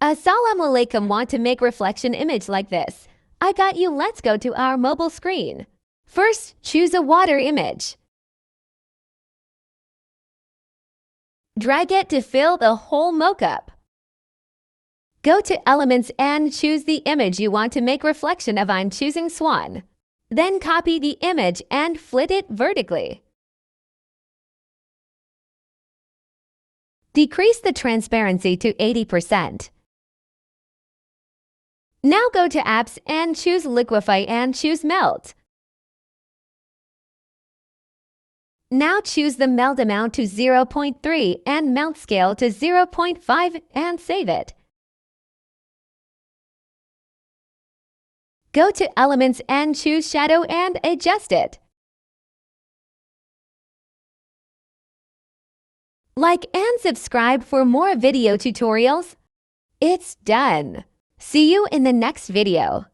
Assalamu alaikum. Want to make reflection image like this? I got you. Let's go to our mobile screen. First, choose a water image. Drag it to fill the whole mockup. Go to Elements and choose the image you want to make reflection of. I'm choosing Swan. Then copy the image and flip it vertically. Decrease the transparency to 80%. Now go to Apps and choose Liquify and choose Melt. Now choose the melt amount to 0.3 and melt scale to 0.5 and save it. Go to Elements and choose Shadow and adjust it. Like and subscribe for more video tutorials. It's done. See you in the next video.